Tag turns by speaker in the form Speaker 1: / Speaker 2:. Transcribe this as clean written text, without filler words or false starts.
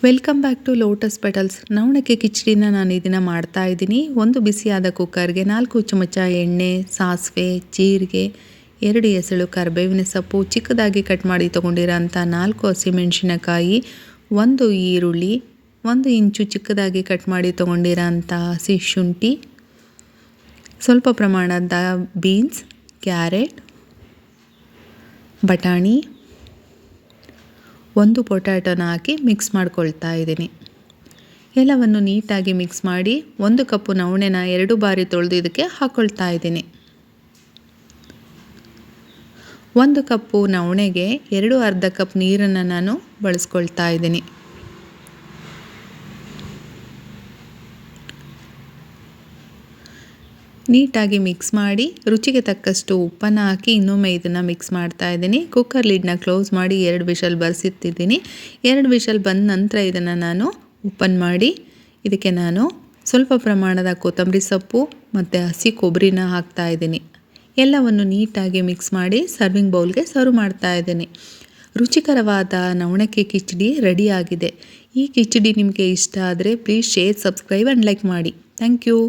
Speaker 1: Welcome back to Lotus Petals. ನವಣಕ್ಕೆ ಕಿಚಡಿನ ನಾನು ಇದನ್ನು ಮಾಡ್ತಾಯಿದ್ದೀನಿ. ಒಂದು ಬಿಸಿಯಾದ ಕುಕ್ಕರ್ಗೆ 4 ಚಮಚ ಎಣ್ಣೆ, ಸಾಸಿವೆ, ಜೀರಿಗೆ, 2 ಎಸಳು ಕರಿಬೇವಿನ ಸೊಪ್ಪು, ಚಿಕ್ಕದಾಗಿ ಕಟ್ ಮಾಡಿ ತೊಗೊಂಡಿರೋಂಥ 4 ಹಸಿಮೆಣಸಿನಕಾಯಿ, 1 ಈರುಳ್ಳಿ, 1 ಇಂಚು ಚಿಕ್ಕದಾಗಿ ಕಟ್ ಮಾಡಿ ತೊಗೊಂಡಿರೋಂಥ ಹಸಿ ಶುಂಠಿ, ಸ್ವಲ್ಪ ಪ್ರಮಾಣದ ಬೀನ್ಸ್, ಕ್ಯಾರೆಟ್, ಬಟಾಣಿ, 1 ಪೊಟ್ಯಾಟೋನ ಹಾಕಿ ಮಿಕ್ಸ್ ಮಾಡ್ಕೊಳ್ತಾ ಇದ್ದೀನಿ. ಎಲ್ಲವನ್ನು ನೀಟಾಗಿ ಮಿಕ್ಸ್ ಮಾಡಿ 1 ಕಪ್ಪು ನವಣೆನ 2 ಬಾರಿ ತೊಳೆದು ಇದಕ್ಕೆ ಹಾಕ್ಕೊಳ್ತಾ ಇದ್ದೀನಿ. 1 ಕಪ್ಪು ನವಣೆಗೆ 2 ಅರ್ಧ ಕಪ್ ನೀರನ್ನು ನಾನು ಬಳಸ್ಕೊಳ್ತಾ ಇದ್ದೀನಿ. ನೀಟಾಗಿ ಮಿಕ್ಸ್ ಮಾಡಿ ರುಚಿಗೆ ತಕ್ಕಷ್ಟು ಉಪ್ಪನ್ನು ಹಾಕಿ ಇನ್ನೊಮ್ಮೆ ಇದನ್ನು ಮಿಕ್ಸ್ ಮಾಡ್ತಾ ಇದ್ದೀನಿ. ಕುಕ್ಕರ್ ಲಿಡ್ನ ಕ್ಲೋಸ್ ಮಾಡಿ 2 ವಿಷಲ್ ಬರ್ಸಿಟ್ಟಿದ್ದೀನಿ. 2 ವಿಷಲ್ ಬಂದ ನಂತರ ಇದನ್ನು ನಾನು ಓಪನ್ ಮಾಡಿ ಇದಕ್ಕೆ ನಾನು ಸ್ವಲ್ಪ ಪ್ರಮಾಣದ ಕೊತ್ತಂಬರಿ ಸೊಪ್ಪು ಮತ್ತು ಹಸಿ ಕೊಬ್ಬರಿನ ಹಾಕ್ತಾ ಇದ್ದೀನಿ. ಎಲ್ಲವನ್ನು ನೀಟಾಗಿ ಮಿಕ್ಸ್ ಮಾಡಿ ಸರ್ವಿಂಗ್ ಬೌಲ್ಗೆ ಸರ್ವ್ ಮಾಡ್ತಾ ಇದ್ದೀನಿ. ರುಚಿಕರವಾದ ನವಣಕ್ಕಿ ಕಿಚಡಿ ರೆಡಿಯಾಗಿದೆ. ಈ ಕಿಚಡಿ ನಿಮಗೆ ಇಷ್ಟ ಆದರೆ please share, subscribe and like ಮಾಡಿ. Thank you.